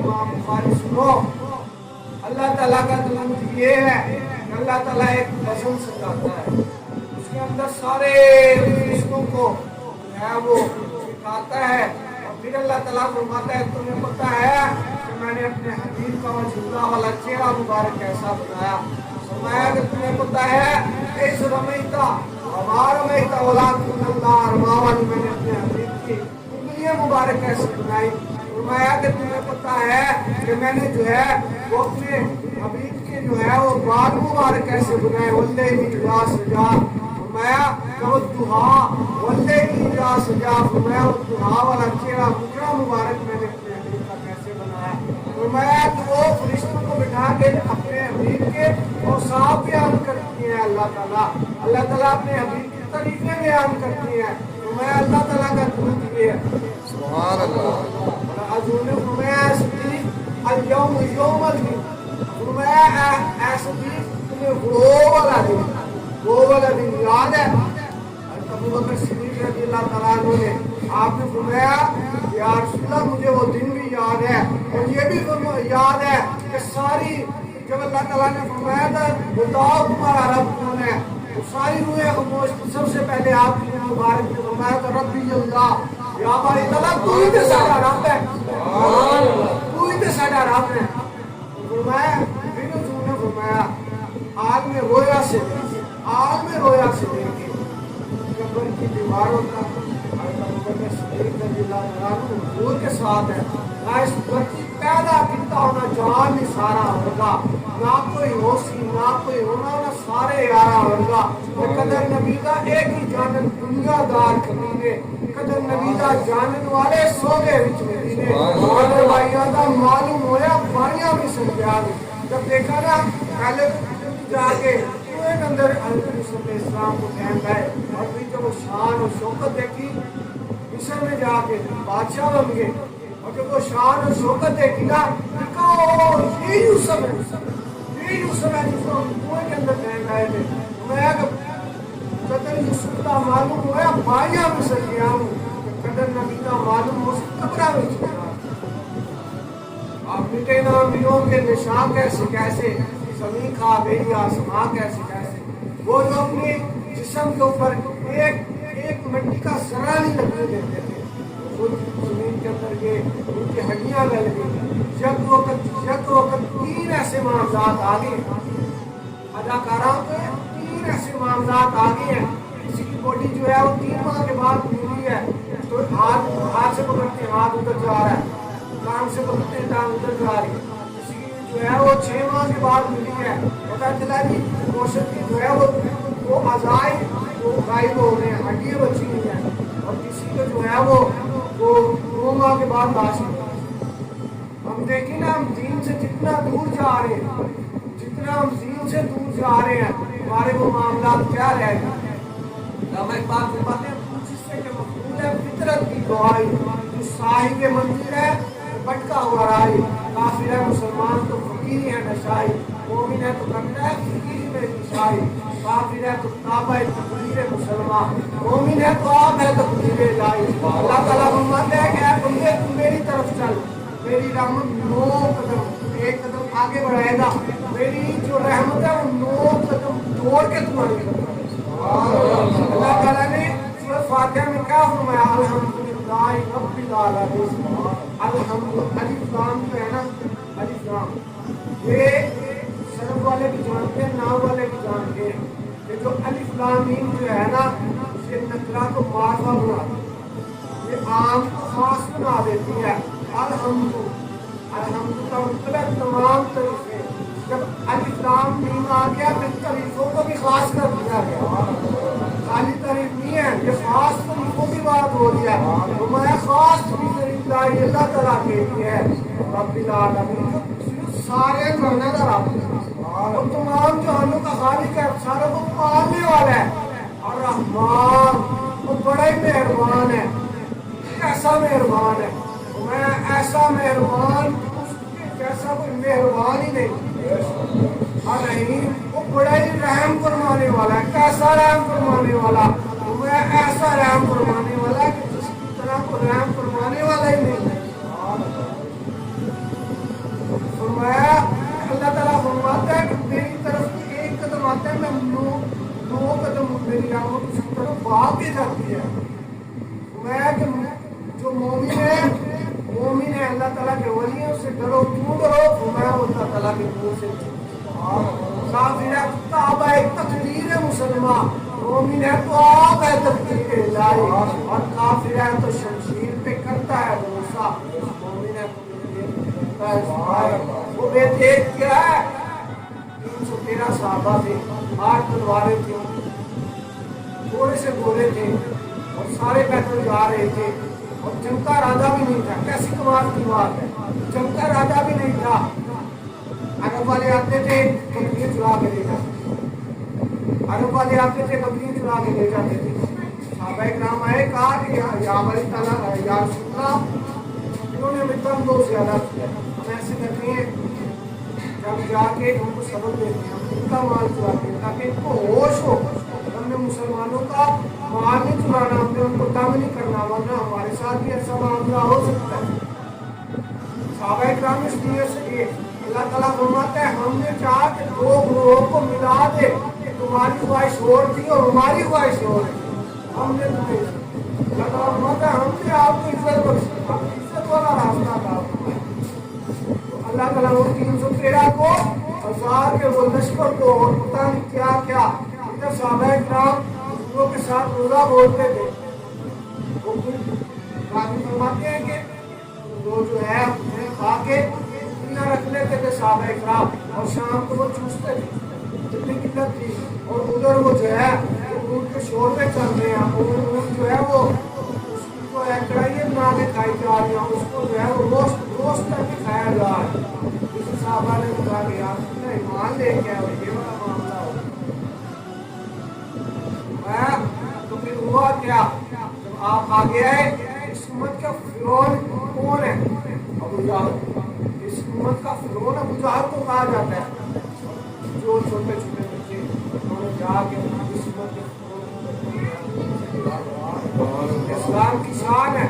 امام بخاری سنو، اللہ تعالیٰ کا درود یہ ہے کہ اللہ تعالیٰ ایک غزل سجاتا ہے، اس کے اندر سارے فرشتوں کو ہے وہ سکھاتا ہے، اور پھر اللہ تعالیٰ فرماتا ہے تمہیں پتہ ہے کہ میں نے اپنے حبیب کا وجودہ والا چہرہ مبارک کیسا بنایا؟ فرمایا کہ تمہیں پتہ ہے اس رمیتا ہمارا رمیتا ولکن اللہ رماوانی، میں نے اپنے حبیب کی انگلیاں مبارک کیسے بنائی؟ فرمایا کہ تمہیں پتہ ہے کہ میں نے جو ہے وہ اپنے حبیب کے جو ہے وہ بال مبارک کیسے بنائے؟ واللیل اذا سجا، فرمایا کہ وہ دہا واللیل اذا سجا، فرمایا وہ دہا والا چہرہ مکرہ مبارک میں نے اپنے حبیب کا کیسے بنایا؟ فرمایا کہ وہ فرشتوں کو بٹھا کے اپنے حبیب کے اوصاف بیان کرتی ہیں اللہ تعالیٰ، اللہ تعالیٰ اپنے حبیب کی تعریفیں بیان کرتی ہیں، فرمایا اللہ تعالیٰ کا درود یہ ہے سبحان اللہ۔ حضور نے فرمایا صدیق اليوم یوم الدین، فرمایا اے صدیق تمہیں وہ والا دن یاد ہے؟ ابو بکر صدیق رضی اللہ تعالیٰ عنہ نے آپ نے فرمایا یا رسول اللہ مجھے وہ دن بھی یاد ہے، اور یہ بھی یاد ہے کہ ساری جب اللہ تعالیٰ نے فرمایا تھا بتاؤ تمہارا رب کون ہے، تو ساری روحیں خاموش، سب سے پہلے آپ کی مبارک نے فرمایا تھا ربی اللہ، یا ہماری تعالیٰ تو ہی تو ساڈا رب ہے، تو ہی تو ساڈا رب ہے۔ فرمایا پھر حضور نے فرمایا آگ میں رویا سے دیکھے قبر کی دیواروں کا حضور کے ساتھ ہے، نہ اس بچی پیدا کیتا ہونا جہان میں سارا ہوگا، نہ کوئی ہوسی نہ کوئی ہونا نہ سارے یارا ہوگا، قدر نبی دا ایک ہی جانن دنیا دار کمینے، قدر نبی دا جانن والے سوگے وچ مدینے، اور بھائیاں دا معلوم ہویا بانیاں بھی سنجا گے، جب دیکھا نا پہلے جا کے کوئے اندر حضرت یوسف علیہ السلام کو کہن گئے، اور پھر جب وہ شان اور شوکت دیکھی مصر میں جا کے بادشاہ بن گئے، اور جب وہ شان اور شوکت دیکھی نا یہ یوسف ہے جس کو کنویں کے اندر پھینک گئے تھے، میں قدر یوسف کا معلوم ہوا بھائیاں میں سر گیا ہوں، قدر نبی کا معلوم ہو قبرہ میں چھوڑا، آپ مٹے نا انبیوں کے نشان کیسے زمین کھا گئی آسمان کیسے، وہ جو اپنے جسم کے اوپر ایک مٹی کا ذرہ نہیں لگنے دیتے تھے، خود زمین کے اندر گئے، ان کی ہڈیاں گل گئی، یک وقت 3 ایسے معاملات آ گئے، اداکاراں پہ 3 ایسے معاملات آ گئے ہیں، کسی کی باڈی جو ہے وہ 3 ماہ کے بعد ملی ہے، تو ہاتھ سے پکڑتے ہیں ہاتھ ادھر جا رہا ہے، ٹانگ سے پکڑتے ہیں ٹانگ ادھر جا رہی ہے، کسی کی جو ہے وہ 6 ماہ کے بعد ملی ہے، پتہ چلا جی گوشت کی جو ہے وہ اعضاء وہ غائب ہو گئے ہیں، ہڈیاں بچی ہوئی ہیں، اور کسی کو جو ہے وہ 2 ماہ کے بعد لاش ہے۔ ہم دیکھیں نا ہم دین سے جتنا دور جا رہے ہیں، جتنا ہم دین سے دور جا رہے ہیں، ہمارے وہ معاملات کیا رہ گئے؟ ہم ایک بات فرماتے ہیں جس سے کہ مفعول ہے فطرت کی گواہی، جو صاحب منزل ہے بٹکا ہوا راہی، کافر ہے مسلمان تو فقیر ہے نشائی، مومن ہے تو کرتا ہے فقیر میں نشائی، کافر ہے تو تابع تقدیر مسلمان، مومن ہے تو آپ ہے تقدیر الہی۔ اللہ تعالیٰ فرماتا ہے کہ اے بندے تم میری طرف چل، میری رحمت 9 قدم 1 قدم آگے بڑھائے گا، میری جو رحمت ہے وہ 9 قدم توڑ کے تمہاری طرف۔ اللہ تعالیٰ نے سورۃ فاتحہ میں کیا فرمایا؟ الحمدللہ رب العالمین، الف لام جو ہے نا الف لام، یہ صرف والے بھی جانتے ہیں نام والے بھی جانتے ہیں، یہ جو الف لام میم جو ہے نا یہ نکرہ کو معرفہ بناتی ہے، یہ عام کو خاص بنا دیتی ہے۔ الحمد کا مطلب ہے تمام تعریفیں، جب الف لام میم آ گیا پھر تعریفوں کو بھی خاص کر دیا گیا، خالی تعریف نہیں ہے، یہ خاص تعریفوں کی بات ہو رہی ہے، ہمارا خاص تعریف لائی اللہ تعالیٰ کے لیے ہے، رب العالمین جو سارے جہانوں کا رب ہے اور تمام جہانوں کا خالق ہے، ساروں کو پالنے والا ہے، اور رحمان وہ بڑا ہی مہربان ہے، ایسا مہربان ہے، میں ایسا مہربان اس کے جیسا کوئی مہربان ہی نہیں، اور رحیم وہ بڑا ہی رحم فرمانے والا ہے، کیسا رحم فرمانے والا، میں ایسا رحم فرمانے والا ہے کہ جس کی طرح کو رحم فرمانے والا ہی نہیں ہے۔ تعالیٰ کے ولیوں سے ڈرو کیوں ڈرو؟ میں اللہ تعالیٰ کے نور سے کافر ہے تو کعبہ ایک تقریر مسلمان، مومن ہے تو آب ہے تقریر الہی، اور کافر ہے تو شمشیر پہ کرتا ہے بھروسہ، مومن ہے تو وہ بے دیکھ کیا ہے 313 صحابہ تھے، 8 تلواریں تھیں، تھوڑے سے گھوڑے تھے اور سارے پیدل جا رہے تھے اور جنگ کا ارادہ بھی نہیں تھا۔ کیسی کمال کی بات ہے، جنگ کا ارادہ بھی نہیں تھا۔ عرب والے آتے تھے بکریاں چلا کے لے جاتے تھے، عرب والے آتے تھے بکریاں چلا کے لے جاتے تھے۔ صحابہ کرام آئے، کہا کہ یا بھائی تعالیٰ یا رسول اللہ، انہوں نے ہمیں کم دو زیادہ کیا، ہم ایسے کرتے ہیں جب جا کے ان کو سبق دیتے ہیں، ہم ان کا مال چلاتے ہیں تاکہ ان کو ہوش ہو، ہم نے مسلمانوں کا مال نہیں چلانا، ہم نے ان کو تنگ نہیں کرنا، ورنہ ہمارے ساتھ بھی ایسا معاملہ ہو سکتا ہے۔ صحابہ کرام اس لیے سے اللہ تعالیٰ فرماتا ہے ہم نے چاہا کہ دو گروہوں کو ملا دے کہ تمہاری خواہش اور تھی اور ہماری خواہش اور تھی، ہم نے تمہیں اللہ تعالیٰ فرماتا ہے ہم نے آپ کو عزت بخشی، آپ کو عزت والا راستہ تھا۔ تو اللہ تعالیٰ وہ 313 کو ہزار کے وہ لشکر کو اور پتہ نہیں کیا کیا، ادھر صحابہ کرام حضور کے ساتھ روزہ بولتے تھے، وہ کافی فرماتے ہیں کہ وہ جو ہے انہیں کھا کے رکھ لیتے تھے صحابہ کرام، اور شام کو وہ چوستے تھے جتنی قلت تھی، اور ادھر وہ جو ہے اونٹ کے شور میں چل رہے ہیں، اونٹ جو ہے وہ اس کو کڑھائی بنا کے کھائی جا رہی ہیں، اس کو جو ہے وہ روسٹ کر کے کھایا جا رہا ہے۔ کسی صحابہ نے کہا کہ یار اتنا ایمان لے کے آئے، یہ بڑا معاملہ ہو۔ تو پھر ہوا کیا، جب آپ آگے آئے، اس امت کا فرعون کون ہے؟ ابو جہل۔ اس امت کا فرعون ابو جہل کو کہا جاتا ہے، جو چھوٹے چھوٹے بچے انہوں نے جا کے اس امت کے اسلام کی شان ہے۔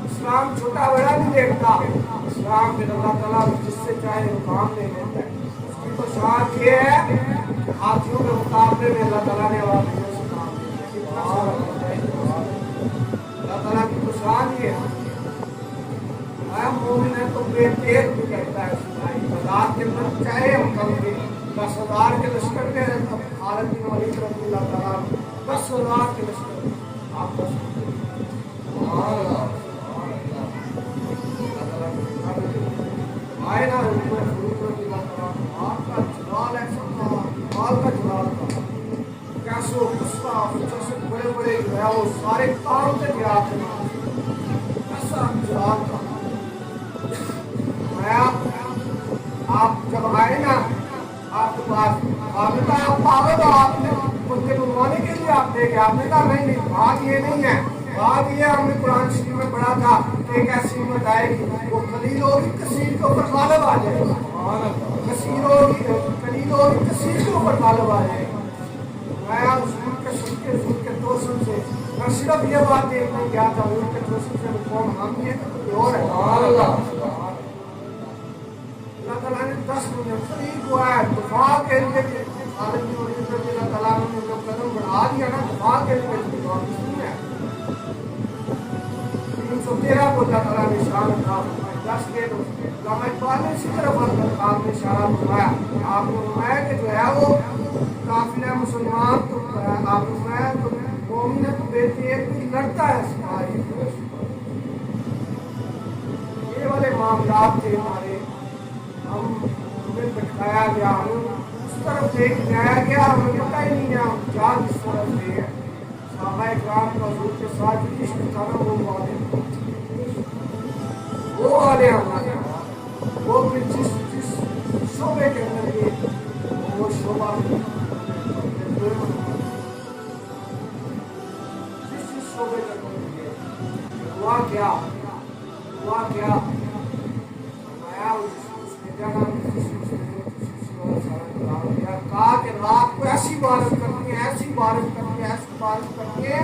اسلام چھوٹا بڑا نہیں دیکھتا، اسلام پھر اللہ تعالیٰ جس سے چاہے وہ کام دے دیتا ہے۔ اس کی تو شان یہ ہے کہ ہاتھیوں کے مقابلے میں اللہ تعالیٰ نے آوازوں سے کام دیا۔ اللہ تعالیٰ کی تو شان یہ ہے، مومن ہے تو بے تیغ بھی کہتا ہے، بازار کے اندر چاہے ہم کم دیں 10,000 کے لشکر کے خالد بن ولید رضی اللہ تعالیٰ 10,000 کے لشکر آپ آئے نا آپ کا جلال ایسا تھا، مال کا جلال تھا، کیسو غصہ جیسے بڑے بڑے جو ہے وہ سارے کام سے بھی آپ کے ایسا جلال تھا۔ آپ جب آئے نا آپ کے پاس، آپ نے کہا آپ پاگل ہو، آپ نے مجھے بلوانے کے لیے آپ دے گئے؟ آپ نے کہا نہیں نہیں، بات یہ نہیں ہے، بات یہ ہم نے قرآن شریف میں پڑھا تھا کہ ایک ایسی امت آئے گی وہ قلیل ہوگی کثیر کے اوپر غالب آ جائے گی، کثیر ہوگی قلیل ہوگی کثیر کے اوپر غالب آ جائے گی۔ میں حضور کے سن کے توسن سے میں صرف یہ بات دیکھنے گیا تھا، حضور کے توسن سے قوم ہم یہ کوئی اور ہے۔ اللہ تعالیٰ نے 10 فریق ہوا ہے دفاع کے لیے، خالد بن ولید رضی اللہ تعالیٰ نے جو قدم بڑھا دیا نا دفاع کے لیے، نہیں ہے 313 کو اللہ تعالیٰ نے اشارہ تھا 10 کے دو۔ علامہ اقبال نے اسی طرف آپ نے اشارہ فرمایا، آپ نے فرمایا کہ جو ہے وہ قافلہ مسلمان تو آپ نے فرمایا تو مومن ہے تو بے تیغ بھی لڑتا ہے سپاہی۔ یہ والے معاملات تھے ہمارے، ہمیں بٹھایا گیا، ہمیں اس طرف لے کے جایا گیا، ہمیں پتہ ہی نہیں ہے ہم جا کس طرف لے گئے۔ صحابہ کرام کا حضور کے ساتھ جو عشق تھا نا وہ والے ہمارے، وہ پھر جس شعبے کے اندر گئے وہ شعبہ جس شعبے کے اندر گئے ہوا کیا کہا کہ رات کو ایسی بارش کرنی ہے، ایسی بارش کرنی ہے، ایسی بارش کرنی ہے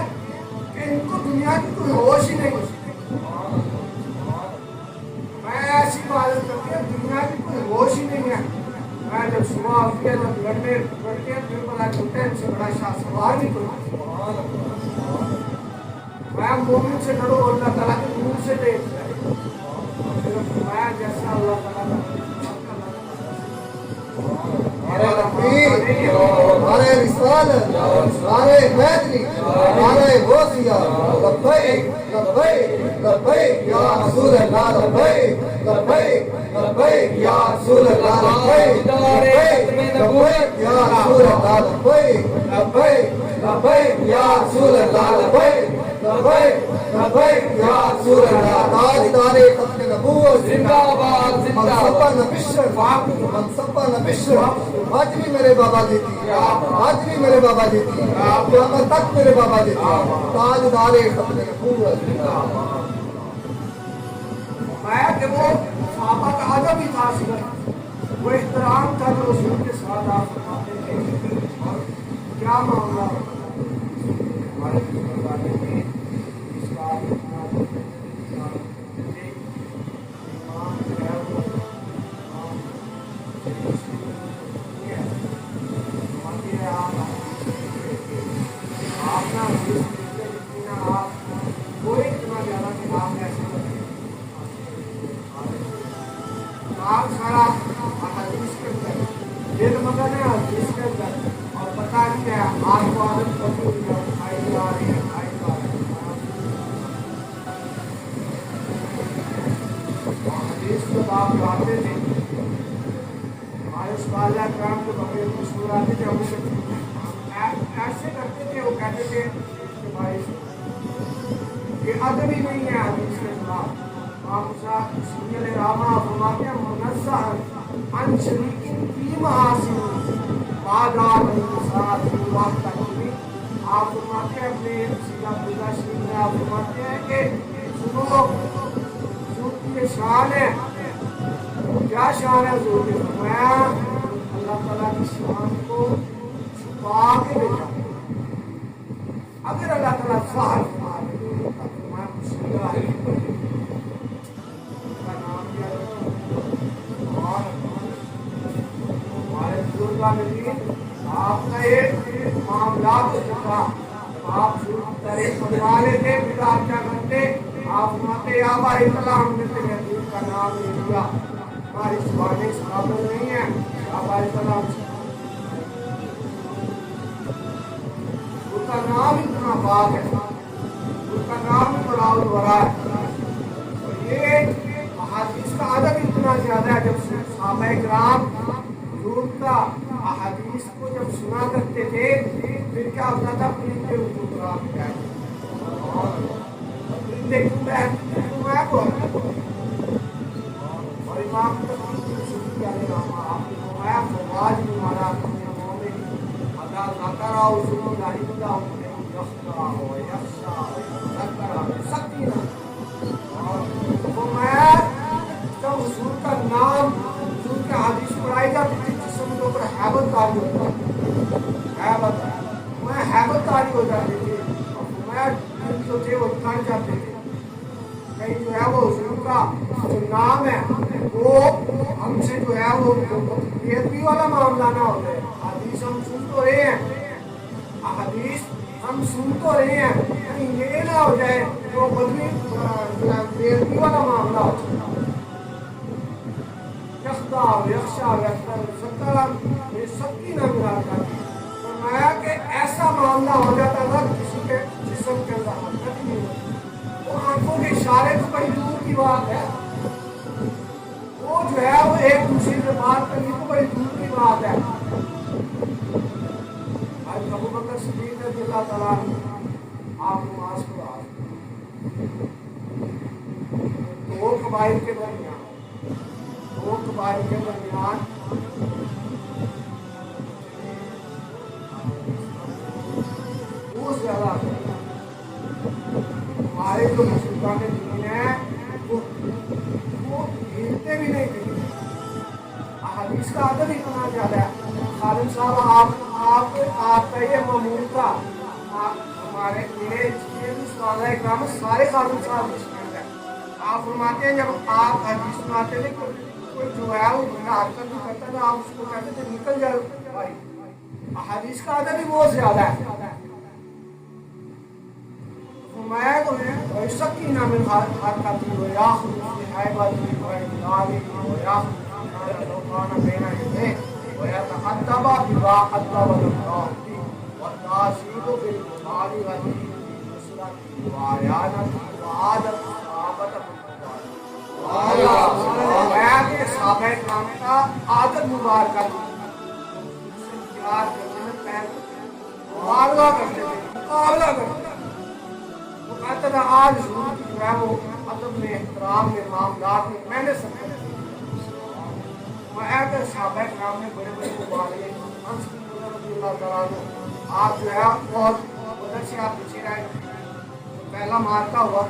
کہ ان کو دنیا کی کوئی ہوش ہی نہیں، میں ایسی بارش کرنی ہے دنیا کی کوئی ہوش ہی نہیں ہے۔ میں جب صبح اٹھتے ہیں جب لڑتے پھر پتا چلتا ہے ان سے بڑا شاہ سوار نہیں کوئی، میں مومن سے لڑو اللہ تعالیٰ کے نور سے دیکھ نعرہ رسالت، نعرہ حیدری، نعرہ غوثیہ، لبیک لبیک لبیک یا رسول اللہ، لبیک لبیک لبیک یا رسول اللہ، لبیک لبیک لبیک یا رسول اللہ، لبیک لبیک لبیک یا رسول اللہ، لبیک لبیک لبیک یا رسول اللہ۔ تاجدار ختم نبوت زندہ باد زندہ منصبہ نبشر، منصبہ نبشر، آج بھی میرے بابا دیتی، آج بھی میرے بابا دیتی، قیامت تک میرے بابا دیتی، تاجدار ختم نبوت۔ میں کہ وہ صحابہ کا ادب ہی تھا، صرف وہ احترام تھا جو رسول کے ساتھ آپ فرماتے تھے۔ اور کیا معاملہ ہمارے بزرگان نے اس کا ایمان جو ہے وہ آپ نا آپ کوئی اتنا زیادہ کہ آپ ایسے آپ سارا حدیث کے اندر دل مگن ہے حدیث کے اندر، اور پتہ نہیں ہے آپ کو عادت کبھی آئی جا رہی ہے آئی جا رہی ہے۔ حدیث کو آپ پڑھاتے تھے، ہمارے استاد کرام کے بڑے مشہور آتے تھے، ہم ایسے کرتے تھے، وہ کہتے تھے کہ بھائی یہ ادب ہی نہیں ہے حدیث کے خلاف۔ سنگل راما فرماتے ہیں منزہ عن شریک فی محاسن بادار انتصار فی وقت تکمی۔ آپ فرماتے ہیں اپنے سیدھا بودھا شریف میں آپ فرماتے ہیں کہ سنو حضور کی یہ شان ہے، کیا شان ہے حضور کی؟ فرمایا اللہ تعالیٰ کی شان کو چھپا کے بھیجا۔ اگر اللہ تعالیٰ ظاہر فرما دے تو فرمایا کچھ ظاہر آپ کا ایک معاملات ہو چکا، آپ تاریخ بنوا لیتے، پھر آپ کیا کرتے؟ آپ فرماتے آبا اطلاع ہم نے تیرے حدیث کا نام لے لیا، ہماری زبانیں اس قابل نہیں ہیں، آبا اطلاع ان کا نام اتنا پاک ہے، ان کا نام بڑا الورا ہے۔ اور یہ احادیث کا ادب اتنا زیادہ ہے، جب صحابہ کرام حضور کا احادیث کو جب سنا کرتے تھے پھر کیا ہوتا تھا؟ پرندے اردو قرآن کیا پرندے کیوں بیٹھتے اور امام علیہ آپ نے فرمایا فواج میں مارا اپنے منہ میں ادا ذکر اور سنو لائندہ یخشا و یخشا و ذکر سکینہ، اور فرمایا جب حضور کا نام حضور کے حدیث پڑھائی جاتی تھی جسم کے اوپر حیبت تاری ہوتا ہے، میں حیبت تاری ہو جاتی تھی، اور میں دل جو تھے وہ تھک جاتے تھے۔ کہیں جو ہے وہ حضور کا جو نام ہے وہ ہم سے جو ہے وہ بے ادبی والا معاملہ نہ ہو جائے۔ حدیث ہم سن تو رہے ہیں، حدیث ہم سن تو رہے ہیں، کہیں یہ نہ ہو جائے تو بدوی بے ادبی والا معاملہ ہو جائے۔ یخدا یخشا ستر یہ سب کی نہ ملا کرتی، فرمایا کہ ایسا معاملہ ہو جاتا تھا کسی کے جسم کے اندر حرکت نہیں ہوتی، وہ آنکھوں کے اشارے تو بڑی دور کی بات ہے، وہ جو ہے وہ ایک دوسرے سے بات کرنی تو بڑی دور کی بات ہے۔ آج ابو بکر صدیق رضی اللہ تعالیٰ آپ نماز پڑھا دو قبائل کے درمیان، دو قبائل کے درمیان بہت زیادہ ہمارے جو بزرگان دین ہیں وہ ہلتے بھی نہیں تھے، احادیث کا ادب اتنا زیادہ ہے۔ خالد صاحب آپ کا یہ معمول تھا، ہمارے میرے جتنے بھی استاد اکرام سارے خالد صاحب کی شکایت ہے۔ آپ فرماتے ہیں جب آپ حدیث سناتے تھے کوئی جو ہے وہ بندہ حرکت نہیں کرتا تھا، آپ اس کو کہتے تھے نکل جائے بھائی۔ احادیث کا ادب بھی بہت زیادہ ہے۔ فرمایا کو ہے سکینہ من حرکتی و یاخذ فی حیبتی و اجلالی و یاخذ لو کان بین یدیہ، ويتأدب بما أدب الله والتعصيب بالمبالغة بنصرة وعيانة وعادة الصحابة صحابہ کرام کا عادت مبارکہ پیار کرنے میں پہل مبالغہ کرتے تھے مقابلہ کرتے تھے وہ کہتا تھا آج حضور کی جو ہے وہ ادب میں احترام میں معاملات میں میں نے سب صحابہ کرام نے بڑے بڑے مبالغے انس بن نضر رضی اللہ تعالیٰ عنہ آپ جو ہے بہت ادھر سے آپ پیچھے رہ گئے پہلا مارکا ہوا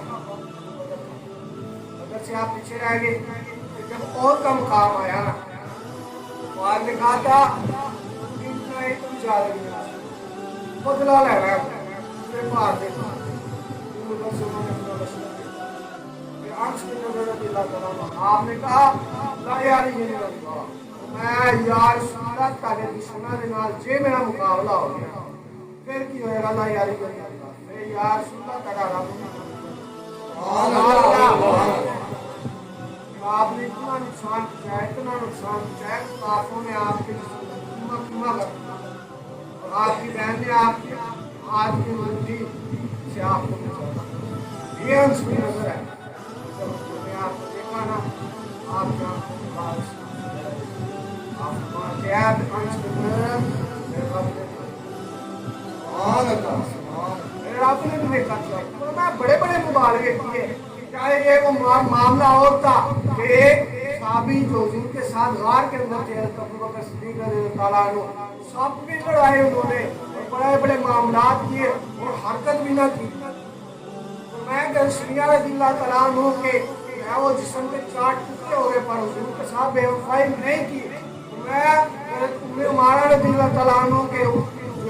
ادھر سے آپ پیچھے رہ گئے جب اور کا مقام آیا نا وہاں نے کہا تھا اتنا ہی تم جا رہی ہے بدلا لے رہا ہے پھر باہر دیکھا ادھر سے انہوں نے اپنا رسول پھر انس بن نضر رضی اللہ تعالیٰ عنہ آپ نے کہا لا یاری یہ نہیں رہا میں یار سنت کا کے دشمنہ دے نال جے میرا مقابلہ ہو گیا پھر کی ہوئے گا لا یاری یہ نہیں رہا میں یار سنت کا رہا آپ نے اتنا نقصان پہنچایا کافروں نے آپ کے کیما کر اور آپ کی بہن نے آپ کے ہاتھ کی منڈی سے آپ کو بچایا یہ انس بن نضر ہے جب نے آپ کو دیکھا نا آپ کے آنکھوں میں بارش آپ ماجد انس بن نضر میرے رب نے بھی دیکھا تھا میں بڑے بڑے مبالغے کیے چاہے یہ وہ معاملہ ہوتا کہ ایک صحابی جو حضور کے ساتھ غار کے اندر تھے ابوبکر صدیق رضی اللہ تعالیٰ عنہ سب بھی لڑائے انہوں نے اور بڑے بڑے معاملات کیے اور حرکت بھی نہ کی تو میں گنشمیہ رضی اللہ تعالیٰ عنہ کے میں وہ جسم کے 4 ٹکڑے ہو گئے پر حضور کے ساتھ بے وفائی نہیں کی میں عمارہ رضی اللہ تعالیٰ عنہ کے جو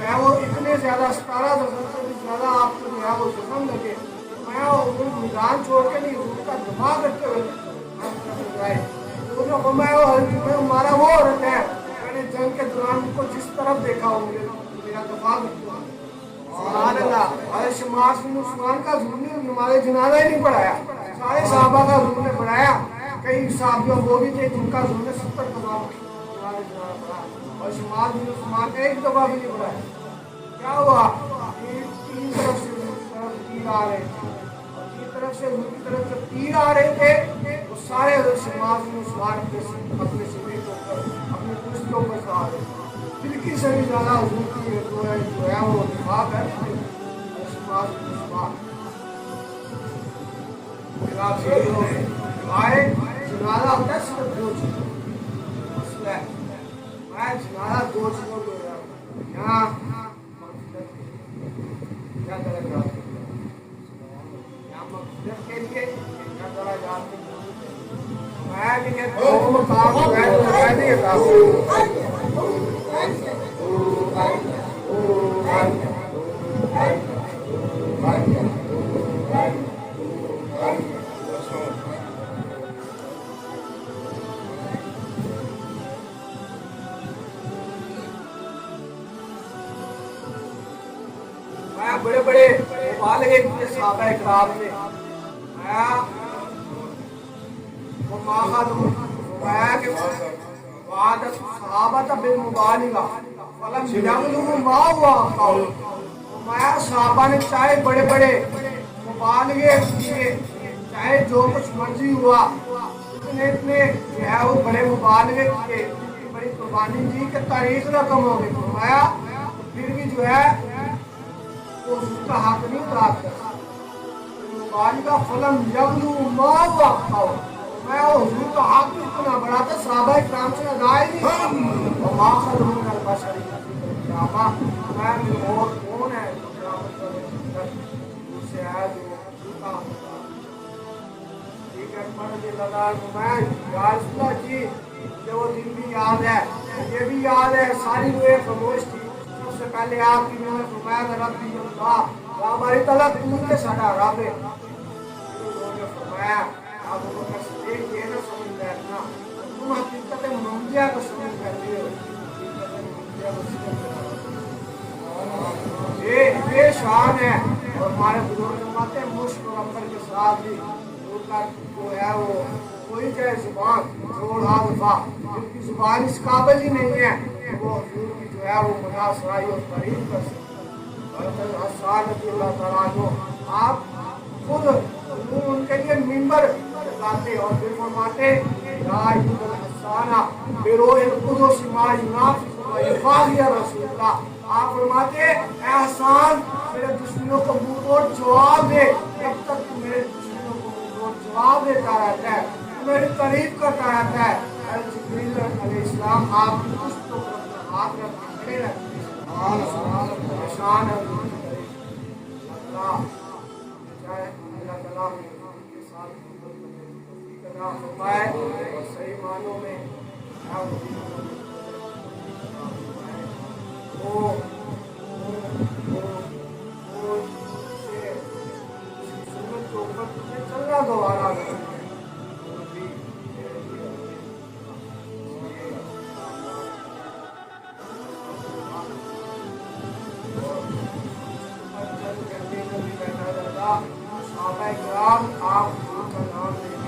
ہے وہ اتنے زیادہ 17 دفعہ سے زیادہ آپ کو جو ہے وہ زخم لگے میں میدان چھوڑ کے نہیں حضور کا دفاع کرتے ہوئے ہمارا وہ عورت ہے میں نے جنگ کے دوران کو جس طرف دیکھا ہو میرا دفاع کرتے ہوئے سبحان اللہ اور شماس بن عثمان کا حضور نے نماز جنازہ ہی نہیں پڑھایا سارے صحابہ کا حضور نے پڑھایا کئی صحابیوں وہ بھی تھے جن کا حضور نے 70 دفعہ نماز جنازہ پڑھایا اور شماس بن عثمان نے 1 دفعہ بھی نہیں پڑھایا کیا ہوا تین طرف سے تیر آ رہے تھے طرف سے تیر آ رہے تھے وہ سارے شماس بن عثمان اپنے سینے کے اوپر اپنے پشت کے اوپر سے آ رہے تھے تلکی سے بھی زیادہ حضور کی جو ہے وہ دفاع کرتے شماس بن عثمان آئے جنازہ ہوتا ہے صرف 2 چیزوں مسئلہ ہے میں جنازہ 2 چیزوں کو یہاں کیا کرے گا کے لیے میں بھی یہ دو مقام میں نہیں تھا میں بڑے بڑے مبالغے کیے صحابہ کرام نے صحابہ نے چاہے بڑے بڑے مبالغے کیے چاہے جو کچھ مرضی ہوا اتنے جو ہے وہ بڑے مبالغے کیے بڑی قربانی دی کہ تاریخ نہ کم ہو گئی فرمایا پھر بھی جو ہے وہ اس کا حق نہیں ادا کرتا کا فلم یبلو ما وقعو میں حضور کا حق اتنا بڑا تھا صحابہ کرام سے ادائی نہیں وما خلقنا البشر قیامہ میں اور کون ہے قیامت سے ہے جو حضور کا حق ٹھیک ہے رضی اللہ عنہ میں یا رسول اللہ جی مجھے وہ دن بھی یاد ہے یہ بھی یاد ہے ساری روئے خاموش تھی سب سے پہلے آپ کی میں نے فرمایا تھا ربی اللہ ہماری طلب تم کے ساڈا رب ہے آپ کو صدیق یہ نہ سمجھ بیٹھنا تم حقیقت محمدیہ کو سمجھ بیٹھے ہو یہ شان ہے اور ہمارے بزرگ فرماتے ہیں مشک اور عنبر کے ساتھ بھی جو ہے وہ کوئی ہے زبان جوڑ آدھا جن کی زبان اس قابل ہی نہیں ہے وہ حضور کی جو ہے وہ مناصرائی اور تعریف کر سکتے ہیں۔ حسان رضی اللہ تعالیٰ عنہ آپ خود حضور ان کے لیے ممبر لگاتے اور پھر فرماتے یا ایھا الحسان بروح القدس ما ینافق و یفاخر یا رسول اللہ۔ آپ فرماتے اے حسان میرے دشمنوں کو منہ توڑ جواب دے، جب تک تو میرے دشمنوں کو منہ توڑ جواب دیتا رہتا ہے میری تعریف کرتا رہتا ہے۔ جبریل علیہ السلام آپ کی پشتوں پر اپنا ہاتھ رکھ کے کھڑے رہتے ہیں۔ شان ہے حضور کی تعریف۔ اللہ چاہے اللہ تعالیٰ کے ساتھ کرنا فرمائے اور صحیح معنوں میں سنت کے اوپر چلنا گوارا نہیں صحابہ کرام آپ حضور کا نام لے کے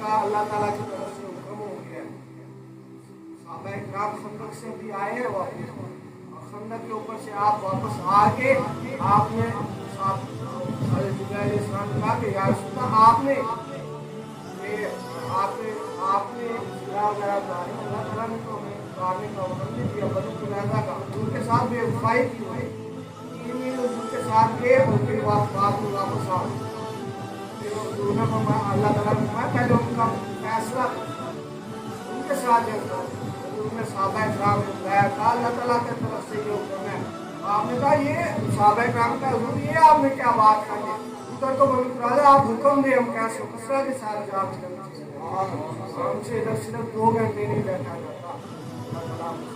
کا اللہ تعالیٰ کی طرف سے حکم ہو گیا ہے۔ صحابہ کرام خندق سے بھی آئے ہیں واپس اور خندق کے اوپر سے آپ واپس آ کے آپ نے حضرت جبرائیل علیہ السلام نے کہا کہ یا رسول اللہ آپ نے سلاح وغیرہ اتاری اللہ تعالیٰ نے تو ہمیں اتارنے کا حکم نہیں دیا بنو قریظہ کا حضور کے ساتھ بے وفائی کی ہوئی 3 مہینے حضور کے ساتھ گئے اور پھر بعد میں واپس آ گئے۔ حضور نے فرمایا اللہ تعالیٰ نے فرمایا پہلے ان کا فیصلہ ان کے ساتھ جب حضور نے صحابہ کرام کو بتایا تھا اللہ تعالیٰ کی طرف سے یہ حکم ہے۔ آپ نے کہا یہ صحابہ کرام کا حضور یہ آپ نے کیا بات کرنی ادھر تو بنو قریظہ آپ حکم دے ہم کیسے کسرا کے ساتھ جواب کرنا ہم سے ادھر صرف 2 گھنٹے نہیں بیٹھا جاتا۔ اللہ تعالیٰ